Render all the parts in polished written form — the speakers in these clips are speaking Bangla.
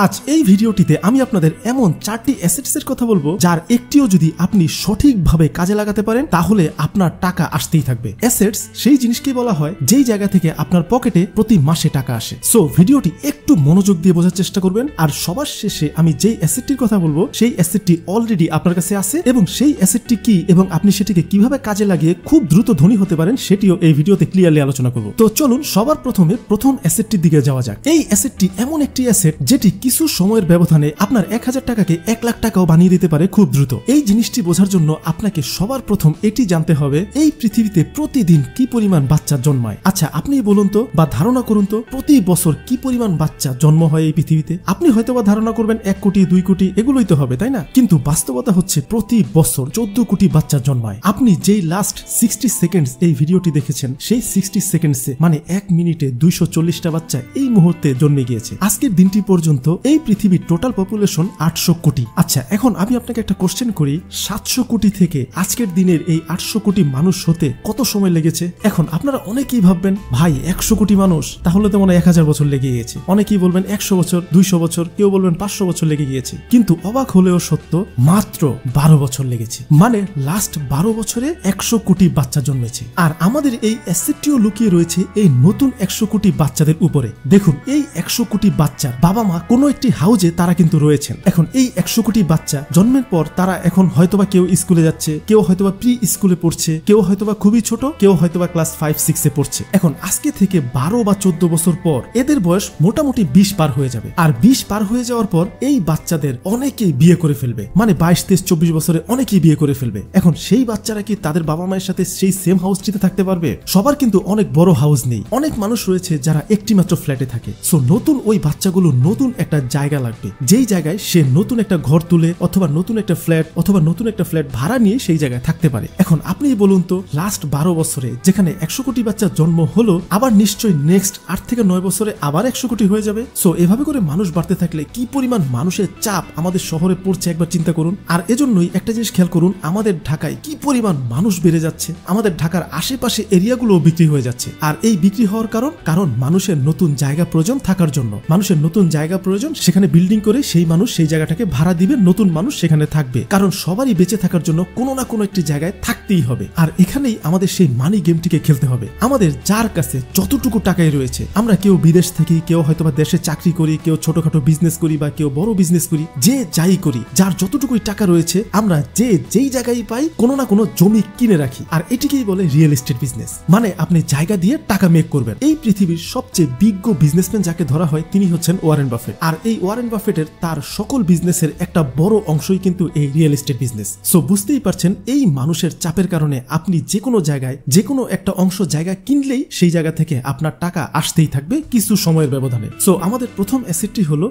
আজ এই ভিডিওটিতে আমি আপনাদের এমন 4টি অ্যাসেটসের কথা বলবো যার একটিও যদি আপনি সঠিকভাবে কাজে লাগাতে পারেন তাহলে আপনার টাকা আসতেই থাকবে। অ্যাসেটস সেই জিনিসকেই বলা হয় যেই জায়গা থেকে আপনার পকেটে প্রতি মাসে টাকা আসে। সো ভিডিওটি একটু মনোযোগ দিয়ে বোঝার চেষ্টা করবেন। আর সবার শেষে আমি যেই অ্যাসেটটির কথা বলবো সেই অ্যাসেটটি অলরেডি আপনার কাছে আছে এবং সেই অ্যাসেটটি কি এবং আপনি সেটিকে কিভাবে কাজে লাগিয়ে খুব দ্রুত ধনী হতে পারেন সেটিও এই ভিডিওতে ক্লিয়ারলি আলোচনা করব। তো চলুন সবার প্রথমে প্রথম অ্যাসেটটির দিকে যাওয়া যাক। এই অ্যাসেটটি এমন একটি অ্যাসেট যেটি কিছু সময়ের ব্যবধানে আপনার 1000 টাকাকে 1 লাখ টাকাও বানিয়ে দিতে পারে খুব দ্রুত। এই জিনিসটি বোঝার জন্য আপনাকে সবার প্রথম এটি জানতে হবে এই পৃথিবীতে প্রতিদিন কি পরিমাণ বাচ্চা জন্মায়। আচ্ছা আপনি বলুন তো বা ধারণা করুন তো প্রতি বছর কি পরিমাণ বাচ্চা জন্ম হয় এই পৃথিবীতে। আপনি হয়তো বা ধারণা করবেন 1 কোটি 2 কোটি এগুলোই তো হবে, তাই না? কিন্তু বাস্তবতা হচ্ছে প্রতি বছর 14 কোটি বাচ্চা জন্মায়। আপনি যেই লাস্ট 60 সেকেন্ডস এই ভিডিওটি দেখেছেন সেই 60 সেকেন্ডসে মানে 1 মিনিটে 240টা বাচ্চা এই মুহূর্তে জন্মে গিয়েছে। আজকের দিনটি পর্যন্ত এই পৃথিবীর টোটাল পপুলেশন 800 কোটি। আচ্ছা এখন আমি আপনাকে একটা কোশ্চেন করি, 700 কোটি থেকে আজকের দিনের এই 800 কোটি মানুষ হতে কত সময় লেগেছে? এখন আপনারা অনেকেই ভাববেন ভাই 100 কোটি মানুষ তাহলে তো মনে হয় 1000 বছর লেগে গিয়েছে। অনেকেই বলবেন 100 বছর 200 বছর, কেউ বলবেন 500 বছর লেগে গিয়েছে। কিন্তু অবাক হলেও সত্য মাত্র 12 বছর লেগেছে। মানে লাস্ট 12 বছরে 100 কোটি বাচ্চা জন্মেছে। আর আমাদের এই অ্যাসেটটিও লুকিয়ে রয়েছে এই নতুন 100 কোটি বাচ্চাদের উপরে। দেখুন এই 100 কোটি বাচ্চার বাবা মা কোনো একটি হাউজে তারা কিন্তু রয়েছেন। এখন এই 100 কোটি বাচ্চা জন্মের পর তারা এখন হয়তোবা কেউ স্কুলে যাচ্ছে, কেউ হয়তোবা প্রি স্কুলে পড়ছে, কেউ হয়তোবা খুবই ছোট, কেউ হয়তোবা ক্লাস 5-6 এ পড়ছে। এখন আজকে থেকে 12 বা 14 বছর পর এদের বয়স মোটামুটি 20 পার হয়ে যাবে। আর 20 পার হয়ে যাওয়ার পর এই বাচ্চাদের অনেকেই বিয়ে করে ফেলবে, মানে 22, 23, 24 বছরে অনেকেই বিয়ে করে ফেলবে। এখন সেই বাচ্চারা কি তাদের বাবা মায়ের সাথে সেই সেম হাউসটিতে থাকতে পারবে? সবার কিন্তু অনেক বড় হাউস নেই। অনেক মানুষ রয়েছে যারা একটি মাত্র ফ্ল্যাটে থাকে। সো নতুন ওই বাচ্চাগুলো নতুন একটা জায়গা লাগবে, যেই জায়গায় সে নতুন একটা ঘর তুলে অথবা নতুন একটা ফ্ল্যাট ভাড়া নিয়ে সেই জায়গায় থাকতে পারে। এখন আপনি বলুন তো লাস্ট 12 বছরে যেখানে 100 কোটি বাচ্চা জন্ম হলো, আবার নিশ্চয়ই নেক্সট 8 থেকে 9 বছরে আবার 100 কোটি হয়ে যাবে। সো এভাবে করে মানুষ বাড়তে থাকলে কি পরিমাণ মানুষের চাপ আমাদের শহরে পড়ছে একবার চিন্তা করুন। আর এজন্যই একটা জিনিস খেয়াল করুন, আমাদের ঢাকায় কি পরিমাণ মানুষ বেড়ে যাচ্ছে, আমাদের ঢাকার আশেপাশে এরিয়াগুলো বিক্রি হয়ে যাচ্ছে। আর এই বিক্রি হওয়ার কারণ মানুষের নতুন জায়গা প্রয়োজন থাকার জন্য। মানুষের নতুন জায়গা প্রয়োজন, সেখানে বিল্ডিং করে সেই মানুষ সেই জায়গাটাকে ভাড়া দিবে, নতুন মানুষ সেখানে থাকবে। কারণ সবারই বেঁচে থাকার জন্য কোনো না কোনো একটি জায়গায় থাকতেই হবে। আর এখানেই আমাদের সেই মানি গেমটিকে খেলতে হবে। আমাদের যার কাছে যতটুকু টাকাই রয়েছে, আমরা কেউ বিদেশ থাকি, কেউ হয়তোবা দেশে চাকরি করি, কেউ ছোটখাটো বিজনেস করি বা কেউ বড় বিজনেস করি, যে যাই করি, যার যতটুকুই টাকা রয়েছে আমরা যেই জায়গায় পাই কোনো না কোনো জমি কিনে রাখি। আর এটিকেই বলে রিয়েল এস্টেট বিজনেস। মানে আপনি জায়গা দিয়ে টাকা মেক করবেন। এই পৃথিবীর সবচেয়ে বিজ্ঞ বিজনেসম্যান যাকে ধরা হয় তিনি হচ্ছেন ওয়ারেন বাফেট। আর এই ওয়ারেন বাফেটের তার সকল বিজনেসের একটা বড় অংশই কিন্তু এই রিয়েল এস্টেট বিজনেস। সো বুঝতেই পারছেন এই মানুষের চাপের কারণে আপনি যে কোনো জায়গায় যে কোনো একটা অংশ জায়গা কিনলেই সেই জায়গা থেকে আপনার টাকা আসতেই থাকবে কিছু সময়ের ব্যবধানে। সো আমাদের প্রথম অ্যাসেটটি হলো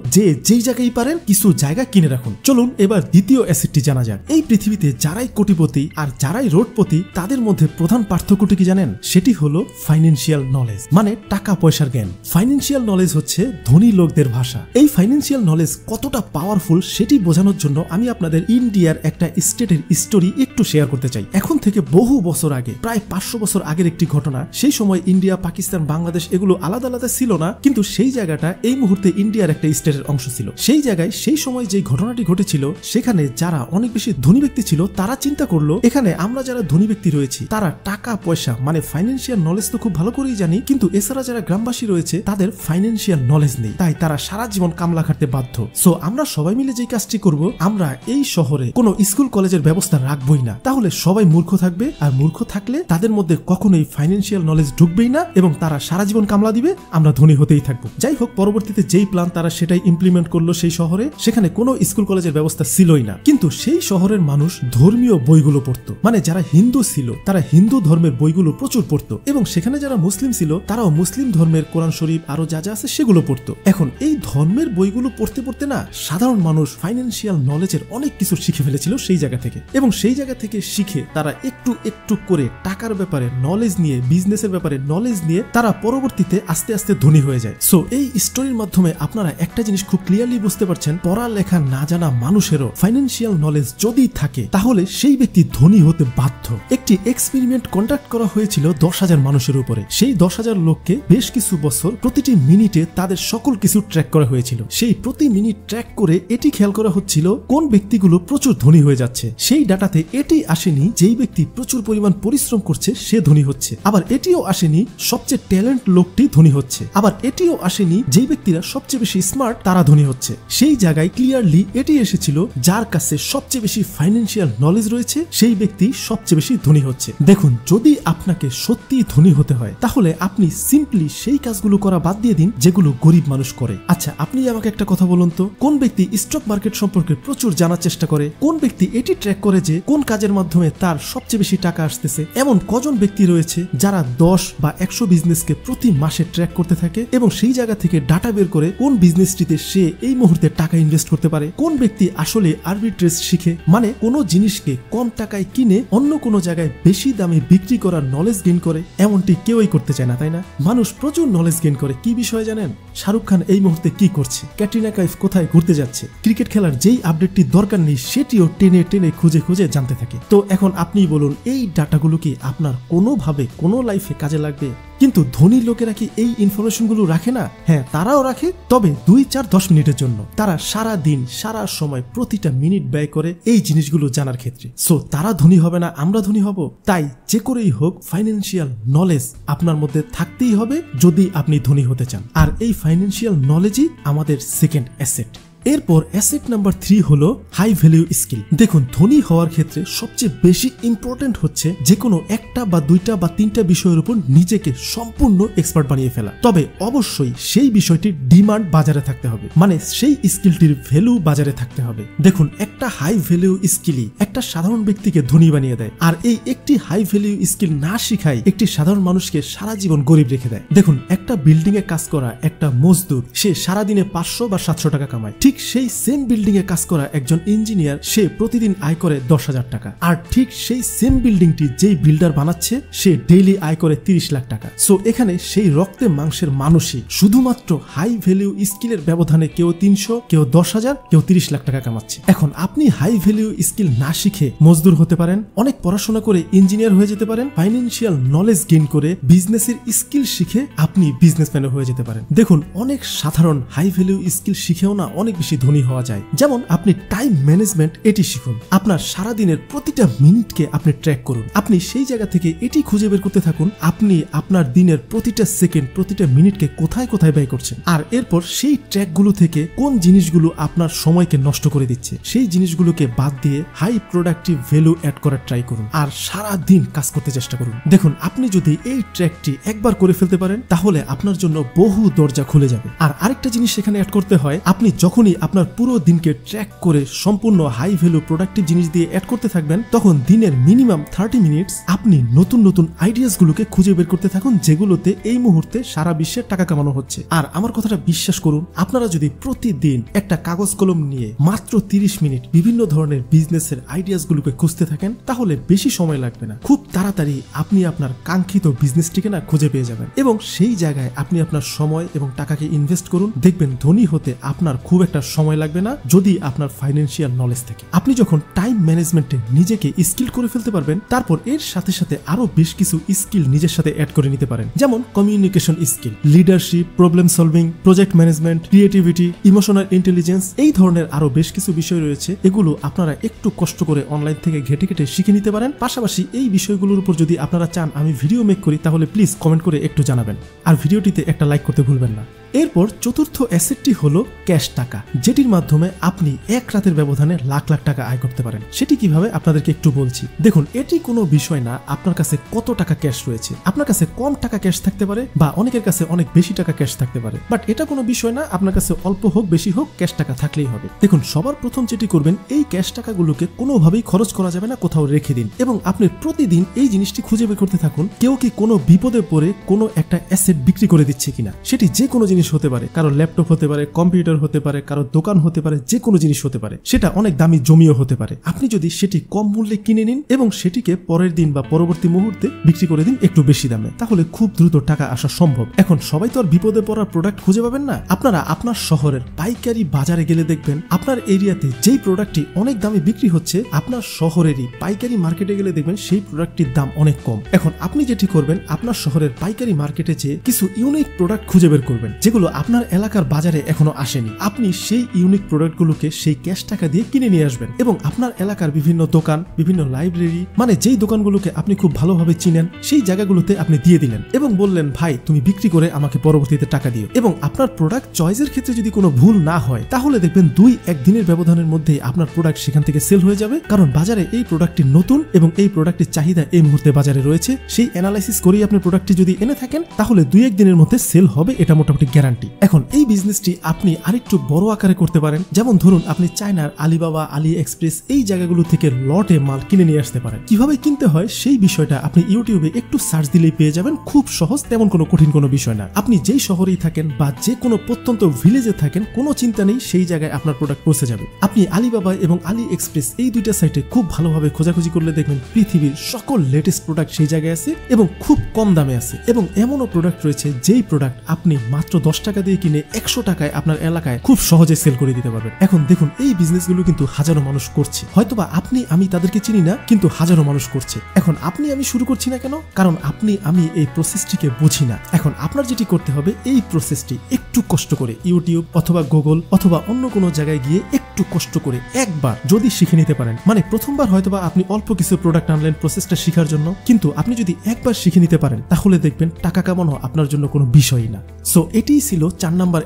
যেই জায়গায় পারেন কিছু জায়গা কিনে রাখুন। চলুন এবার দ্বিতীয় অ্যাসেটটি জানা যাক। এই পৃথিবীতে যারাই কোটিপতি আর যারাই রোডপতি তাদের মধ্যে প্রধান পার্থক্যটি কি জানেন? সেটি হলো ফাইন্যান্সিয়াল নলেজ, মানে টাকা পয়সার জ্ঞান। ফাইন্যান্সিয়াল নলেজ হচ্ছে ধনী লোকদের ভাষা। এই ফাইন্যান্সিয়াল নলেজ কতটা পাওয়ারফুল সেটি বোঝানোর জন্য আমি আপনাদের ইন্ডিয়ার একটা স্টেটের স্টোরি একটু শেয়ার করতে চাই। এখন থেকে বহু বছর আগে, প্রায় 500 বছর আগের একটি ঘটনা। সেই সময় ইন্ডিয়া, পাকিস্তান, বাংলাদেশ এগুলো আলাদা আলাদা ছিল না, কিন্তু সেই জায়গাটা এই মুহূর্তে ইন্ডিয়ার একটা স্টেটের অংশ ছিল। সেই জায়গায় সেই সময় যে ঘটনাটি ঘটেছিল সেখানে যারা অনেক বেশি ধনী ব্যক্তি ছিল তারা চিন্তা করলো এখানে আমরা যারা ধনী ব্যক্তি রয়েছি তারা টাকা পয়সা মানে ফাইন্যান্সিয়াল নলেজ তো খুব ভালো করেই জানি, কিন্তু এছাড়া যারা গ্রামবাসী রয়েছে তাদের ফাইন্যান্সিয়াল নলেজ নেই, তাই তারা সারা জীবন কামলা খাটতে বাধ্য। সো আমরা সবাই মিলে যে কাজটি করব, আমরা এই শহরে কোনো স্কুল কলেজের ব্যবস্থা রাখবই না, তাহলে সবাই মূর্খ থাকবে। আর মূর্খ থাকলে তাদের মধ্যে কখনোই ফাইন্যান্সিয়াল নলেজ ঢুকবেই না এবং তারা সারা জীবন কামলা দিবে, আমরা ধনী হতেই থাকবো। যাই হোক, পরবর্তীতে যেই প্ল্যান তারা সেটাই ইমপ্লিমেন্ট করলো সেই শহরে। সেখানে কোনো স্কুল কলেজের ব্যবস্থা ছিলই না, কিন্তু সেই শহরের মানুষ ধর্মীয় বইগুলো পড়তো। মানে যারা হিন্দু ছিল তারা হিন্দু ধর্মের বইগুলো প্রচুর পড়তো এবং সেখানে যারা মুসলিম ছিল তারাও মুসলিম ধর্মের কোরআন শরীফ আরো যা যা আছে সেগুলো পড়তো। এখন এই ধর্মের বইগুলো পড়তে পড়তে না সাধারণ মানুষ ফাইন্যান্সিয়াল নলেজের অনেক কিছু শিখে ফেলেছিল সেই জায়গা থেকে, এবং সেই জায়গা থেকে শিখে তারা একটু একটু করে টাকার ব্যাপারে নলেজ নিয়ে, বিজনেসের ব্যাপারে নলেজ নিয়ে তারা পরবর্তীতে আস্তে আস্তে ধনী হয়ে যায়। সো এই স্টোরির মাধ্যমে আপনারা একটা জিনিস খুব ক্লিয়ারলি বুঝতে পারছেন, পড়ালেখা না জানা মানুষেরও ফাইন্যান্সিয়াল নলেজ যদি থাকে তাহলে সেই ব্যক্তি ধনী হতে বাধ্য। একটি এক্সপেরিমেন্ট কন্ডাক্ট করা হয়েছিল 10,000 মানুষের উপরে। সেই 10,000 লোককে বেশ কিছু বছর প্রতিটি মিনিটে তাদের সকল কিছু ট্র্যাক করা হয়েছিল। ছিল। সেই প্রতি মিনিট ট্র্যাক করে এটি খেয়াল করা হচ্ছিল কোন ব্যক্তিগুলো প্রচুর ধনী হয়ে যাচ্ছে। সেই ডাটাতে এটি আসেনি যেই ব্যক্তি প্রচুর পরিমাণ পরিশ্রম করছে সে ধনী হচ্ছে, আবার এটিও আসেনি সবচেয়ে ট্যালেন্ট লোকটি ধনী হচ্ছে, আবার এটিও আসেনি যেই ব্যক্তিরা সবচেয়ে বেশি স্মার্ট তারা ধনী হচ্ছে। সেই জায়গায় ক্লিয়ারলি এটি এসেছিল যার কাছে সবচেয়ে বেশি ফাইন্যান্সিয়াল নলেজ রয়েছে সেই ব্যক্তি সবচেয়ে বেশি ধনী হচ্ছে। দেখুন, যদি আপনাকে সত্যি ধনী হতে হয় তাহলে আপনি সিম্পলি সেই কাজগুলো করা বাদ দিয়ে দিন যেগুলো গরিব মানুষ করে। আচ্ছা, আপনি আমাকে একটা কথা বলুন তো, কোন ব্যক্তি স্টক মার্কেট সম্পর্কে প্রচুর জানার চেষ্টা করে? কোন ব্যক্তি এটি ট্র্যাক করে যে কোন কাজের মাধ্যমে তার সবচেয়ে বেশি টাকা আসতেছে? এমন কজন ব্যক্তি রয়েছে যারা 10 বা 100 বিজনেসকে প্রতি মাসে ট্র্যাক করতে থাকে এবং সেই জায়গা থেকে ডাটা বের করে কোন বিজনেসটিতে সে এই মুহূর্তে টাকা ইনভেস্ট করতে পারে? কোন ব্যক্তি আসলে আরবিট্রেজ শিখে, মানে কোনো জিনিসকে কম টাকায় কিনে অন্য কোনো জায়গায় বেশি দামে বিক্রি করার নলেজ গেইন করে? এমনটি কেউই করতে চায় না, তাই না? মানুষ প্রচুর নলেজ গেইন করে কি বিষয়ে জানেন? শাহরুখ খান এই মুহূর্তে কি করছে, ক্যাটরিনা কাইফ কোথায় ঘুরতে যাচ্ছে, ক্রিকেট খেলার যেই আপডেটটি দরকার নেই সেটিও টেনে টেনে খুঁজে খুঁজে জানতে থাকে। তো এখন আপনিই বলুন, এই ডাটাগুলো কি আপনার কোনোভাবে কোনো লাইফে কাজে লাগবে? কিন্তু ধনী লোকেরা কি এই ইনফরমেশনগুলো রাখে না? হ্যাঁ, তারাও রাখে, তবে 2, 4, 10 মিনিটের জন্য। তারা সারা দিন সারা সময় প্রতিটা মিনিট ব্যয় করে এই জিনিসগুলো জানার ক্ষেত্রে। সো তারা ধনী হবে না, আমরা ধনী হব? তাই যে করেই হোক ফাইন্যান্সিয়াল নলেজ আপনার মধ্যে থাকতেই হবে যদি আপনি ধনী হতে চান। আর এই ফাইন্যান্সিয়াল নলেজই আমাদের সেকেন্ড অ্যাসেট। এরপর অ্যাসেট নাম্বার 3 হলো হাই ভ্যালু স্কিল। দেখুন, ধনী হওয়ার ক্ষেত্রে সবচেয়ে বেশি ইম্পর্টেন্ট হচ্ছে যে কোনো একটা বা 2টা বা 3টা বিষয়ের উপর নিজেকে সম্পূর্ণ এক্সপার্ট বানিয়ে ফেলা। তবে অবশ্যই সেই বিষয়টির ডিমান্ড বাজারে থাকতে হবে, মানে সেই স্কিলটির ভ্যালু বাজারে থাকতে হবে। দেখুন, একটা হাই ভ্যালু স্কিলই একটা সাধারণ ব্যক্তিকে ধনী বানিয়ে দেয়, আর এই একটি হাই ভ্যালু স্কিল না শিখায় একটি সাধারণ মানুষকে সারা জীবন গরিব রেখে দেয়। দেখুন, একটা বিল্ডিং এ কাজ করা একটা মজদুর সে সারাদিনে 500 বা 700 টাকা কামায়। ঠিক সেই সেম বিল্ডিং এ কাজ করা একজন ইঞ্জিনিয়ার সে প্রতিদিন আয় করে 10,000 টাকা। আর ঠিক সেই সেম বিল্ডিংটি যেই বিল্ডার বানাচ্ছে সে ডেইলি আয় করে 30 লাখ টাকা। সো এখানে সেই রক্তে মাংসের মানুষই শুধুমাত্র হাই ভ্যালু স্কিলের ব্যবধানে কেউ 300, কেউ 10,000, কেউ 30 লাখ টাকা কামাচ্ছে। এখন আপনি হাই ভ্যালু স্কিল না শিখে মজদুর হতে পারেন, অনেক পড়াশোনা করে ইঞ্জিনিয়ার হয়ে যেতে পারেন, ফাইন্যান্সিয়াল নলেজ গেইন করে বিজনেসের স্কিল শিখে আপনি বিজনেসম্যান হয়ে যেতে পারেন। দেখুন, অনেক সাধারণ হাই ভ্যালু স্কিল শিখেও না অনেক বেশি ধনী হওয়া যায়। যেমন আপনি টাইম ম্যানেজমেন্ট এটি শিখুন, আপনার সারা দিনের প্রতিটা মিনিটকে আপনি ট্র্যাক করুন। আপনি সেই জায়গা থেকে এটি খুঁজে বের করতে থাকুন আপনি আপনার দিনের প্রতিটা সেকেন্ড প্রতিটা মিনিটকে কোথায় কোথায় ব্যয় করছেন, আর এরপর সেই ট্র্যাকগুলো থেকে কোন জিনিসগুলো আপনার সময়কে নষ্ট করে দিচ্ছে সেই জিনিসগুলোকে বাদ দিয়ে হাই প্রোডাক্টিভ ভ্যালু অ্যাড করার ট্রাই করুন আর সারা দিন কাজ করতে চেষ্টা করুন। দেখুন, আপনি যদি এই ট্র্যাকটি একবার করে ফেলতে পারেন তাহলে আপনার জন্য বহু দরজা খুলে যাবে। আর আরেকটা জিনিস সেখানে অ্যাড করতে হয়, আপনি যখনই আপনার পুরো দিনকে ট্র্যাক করে সম্পূর্ণ হাই ভ্যালু প্রোডাক্টিভ জিনিস দিয়ে অ্যাড করতে থাকবেন তখন দিনের মিনিমাম 30 মিনিটস আপনি নতুন নতুন আইডিয়াস গুলোকে খুঁজে বের করতে থাকুন যেগুলোতে এই মুহূর্তে সারা বিশ্বে টাকা কামানো হচ্ছে। আর আমার কথাটা বিশ্বাস করুন, আপনারা যদি প্রতিদিন একটা কাগজ কলম নিয়ে মাত্র 30 মিনিট বিভিন্ন ধরনের বিজনেসের আইডিয়াস গুলোকে খুঁজতে থাকেন তাহলে বেশি সময় লাগবে না, খুব তাড়াতাড়ি আপনি আপনার কাঙ্ক্ষিত বিজনেসটিকে না খুঁজে পেয়ে যাবেন এবং সেই জায়গায় আপনি আপনার সময় এবং টাকাকে ইনভেস্ট করুন, দেখবেন ধনী হতে আপনার খুব একটা সময় লাগবে না যদি আপনার ফাইন্যান্সিয়াল নলেজ থাকে। আপনি যখন টাইম ম্যানেজমেন্টে নিজেকে স্কিল করে ফেলতে পারবেন তারপর এর সাথে সাথে আরো বেশ কিছু স্কিল নিজের সাথে অ্যাড করে নিতে পারেন, যেমন communication skill, leadership, problem solving, project management, creativity, emotional intelligence, এই ধরনের আরো বেশ কিছু বিষয় রয়েছে। এগুলো আপনারা একটু কষ্ট করে অনলাইন থেকে ঘেটে ঘেটে শিখে নিতে পারেন। পাশাপাশি এই বিষয়গুলোর উপর যদি আপনারা চান আমি ভিডিও মেক করি তাহলে প্লিজ কমেন্ট করে একটু জানাবেন আর ভিডিওটিতে একটা লাইক করতে ভুলবেন না। এরপর চতুর্থ অ্যাসেটটি হলো ক্যাশ টাকা, যেটির মাধ্যমে আপনি এক রাতের ব্যবধানে লাখ লাখ টাকা আয় করতে পারেন। সেটি কিভাবে আপনাদেরকে একটু বলছি। দেখুন, এটি কোনো বিষয় না আপনার কাছে কত টাকা ক্যাশ রয়েছে, আপনার কাছে কম টাকা ক্যাশ থাকতে পারে বা অনেকের কাছে অনেক বেশি টাকা ক্যাশ থাকতে পারে, বাট এটা কোনো বিষয় না, আপনার কাছে অল্প হোক বেশি হোক ক্যাশ টাকা থাকলেই হবে। দেখুন, সবার প্রথম যেটি করবেন এই ক্যাশ টাকাগুলোকে কোনোভাবেই খরচ করা যাবে না, কোথাও রেখে দিন এবং আপনি প্রতিদিন এই জিনিসটি খুঁজে বের করতে থাকুন কেউ কি কোনো বিপদে পড়ে কোনো একটা অ্যাসেট বিক্রি করে দিচ্ছে কিনা। সেটি যে কোনো জিনিস হতে পারে, কারো ল্যাপটপ হতে পারে, কম্পিউটার হতে পারে, কারো দোকান হতে পারে, যে কোনো জিনিস হতে পারে, সেটা অনেক দামি জমিও হতে পারে। আপনি যদি সেটি কম মূল্যে কিনে নিন এবং সেটিকে পরের দিন বা পরবর্তী মুহূর্তে বিক্রি করে দিন একটু বেশি দামে, তাহলে খুব দ্রুত টাকা আসা সম্ভব। এখন সবাই তো আর বিপদে পড়ার প্রোডাক্ট খুঁজে পাবেন না, আপনারা আপনার শহরের পাইকারি বাজারে গেলে দেখবেন আপনার এরিয়াতে যেই প্রোডাক্টটি অনেক দামে বিক্রি হচ্ছে আপনার শহরেরই পাইকারি মার্কেটে গেলে দেখবেন সেই প্রোডাক্টটির দাম অনেক কম। এখন আপনি যেটি করবেন আপনার শহরের পাইকারি মার্কেটে যেয়ে কিছু ইউনিক প্রোডাক্ট খুঁজে বের করবেন যেগুলো যেগুলো আপনার এলাকার বাজারে এখনো আসেনি। আপনি সেই ইউনিক প্রোডাক্টগুলোকে সেই ক্যাশ টাকা দিয়ে কিনে নিয়ে আসবেন এবং আপনার এলাকার বিভিন্ন দোকান, বিভিন্ন লাইব্রেরি, মানে যেই দোকানগুলোকে আপনি খুব ভালোভাবে চিনেন সেই জায়গাগুলোতে আপনি দিয়ে দিলেন এবং বললেন, ভাই তুমি বিক্রি করে আমাকে পরবর্তীতে টাকা দিও। এবং আপনার প্রোডাক্ট চয়েসের ক্ষেত্রে যদি কোনো ভুল না হয় তাহলে দেখবেন 2-1 দিনের ব্যবধানের মধ্যেই আপনার প্রোডাক্ট সেখান থেকে সেল হয়ে যাবে, কারণ বাজারে এই প্রোডাক্টটি নতুন এবং এই প্রোডাক্টের চাহিদা এই মুহূর্তে বাজারে রয়েছে। সেই অ্যানালাইসিস করেই আপনি প্রোডাক্টটি যদি এনে থাকেন তাহলে 2-1 দিনের মধ্যে সেল হবে, এটা মোটামুটি গ্যারান্টি। এখন এই বিজনেসটি আপনি আরেকটু বড় আকারে করতে পারেন। যেমন ধরুন আপনি চায়নার আলিবাবা, আলি এক্সপ্রেস এই জায়গাগুলো থেকে লটে মাল কিনে নিয়ে আসতে পারেন। কিভাবে কিনতে হয় সেই বিষয়টা আপনি ইউটিউবে একটু সার্চ দিলেই পেয়ে যাবেন, খুব সহজ, তেমন কোনো কঠিন কোনো বিষয় না। আপনি যেই শহরেই থাকেন বা যে কোনো প্রত্যন্ত ভিলেজে থাকেন, কোনো চিন্তা নেই, সেই জায়গায় আপনার প্রোডাক্ট পৌঁছে যাবে। আপনি আলিবাবা এবং আলি এক্সপ্রেস এই দুইটা সাইটে খুব ভালোভাবে খোঁজাখুঁজি করলে দেখবেন পৃথিবীর সকল লেটেস্ট প্রোডাক্ট সেই জায়গায় আছে এবং খুব কম দামে আছে। এবং এমনও প্রোডাক্ট রয়েছে যেই প্রোডাক্ট আপনি মাত্র 10 টাকা দিয়ে কিনে 100 টাকায় আপনার এলাকায় খুব সহজে সেল করে দিতে পারবেন। এখন দেখুন এই বিজনেসগুলো কিন্তু হাজারো মানুষ করছে, হয়তোবা আপনি আমি তাদেরকে চিনি না, কিন্তু হাজারো মানুষ করছে। এখন আপনি আমি শুরু করছি না কেন? কারণ আপনি আমি এই প্রসেসটিকে বুঝি না। এখন আপনার যেটি করতে হবে, এই প্রসেসটি একটু কষ্ট করে ইউটিউব অথবা গুগল অথবা অন্য কোনো জায়গায় গিয়ে একটু কষ্ট করে একবার যদি শিখে নিতে পারেন, মানে প্রথমবার হয়তোবা আপনি অল্প কিছু প্রোডাক্ট আনলেন প্রসেসটা শেখার জন্য, কিন্তু আপনি যদি একবার শিখে নিতে পারেন তাহলে দেখবেন টাকা কামানো আপনার জন্য কোনো বিষয়ই না। সো এটিই ছিল 4 নাম্বার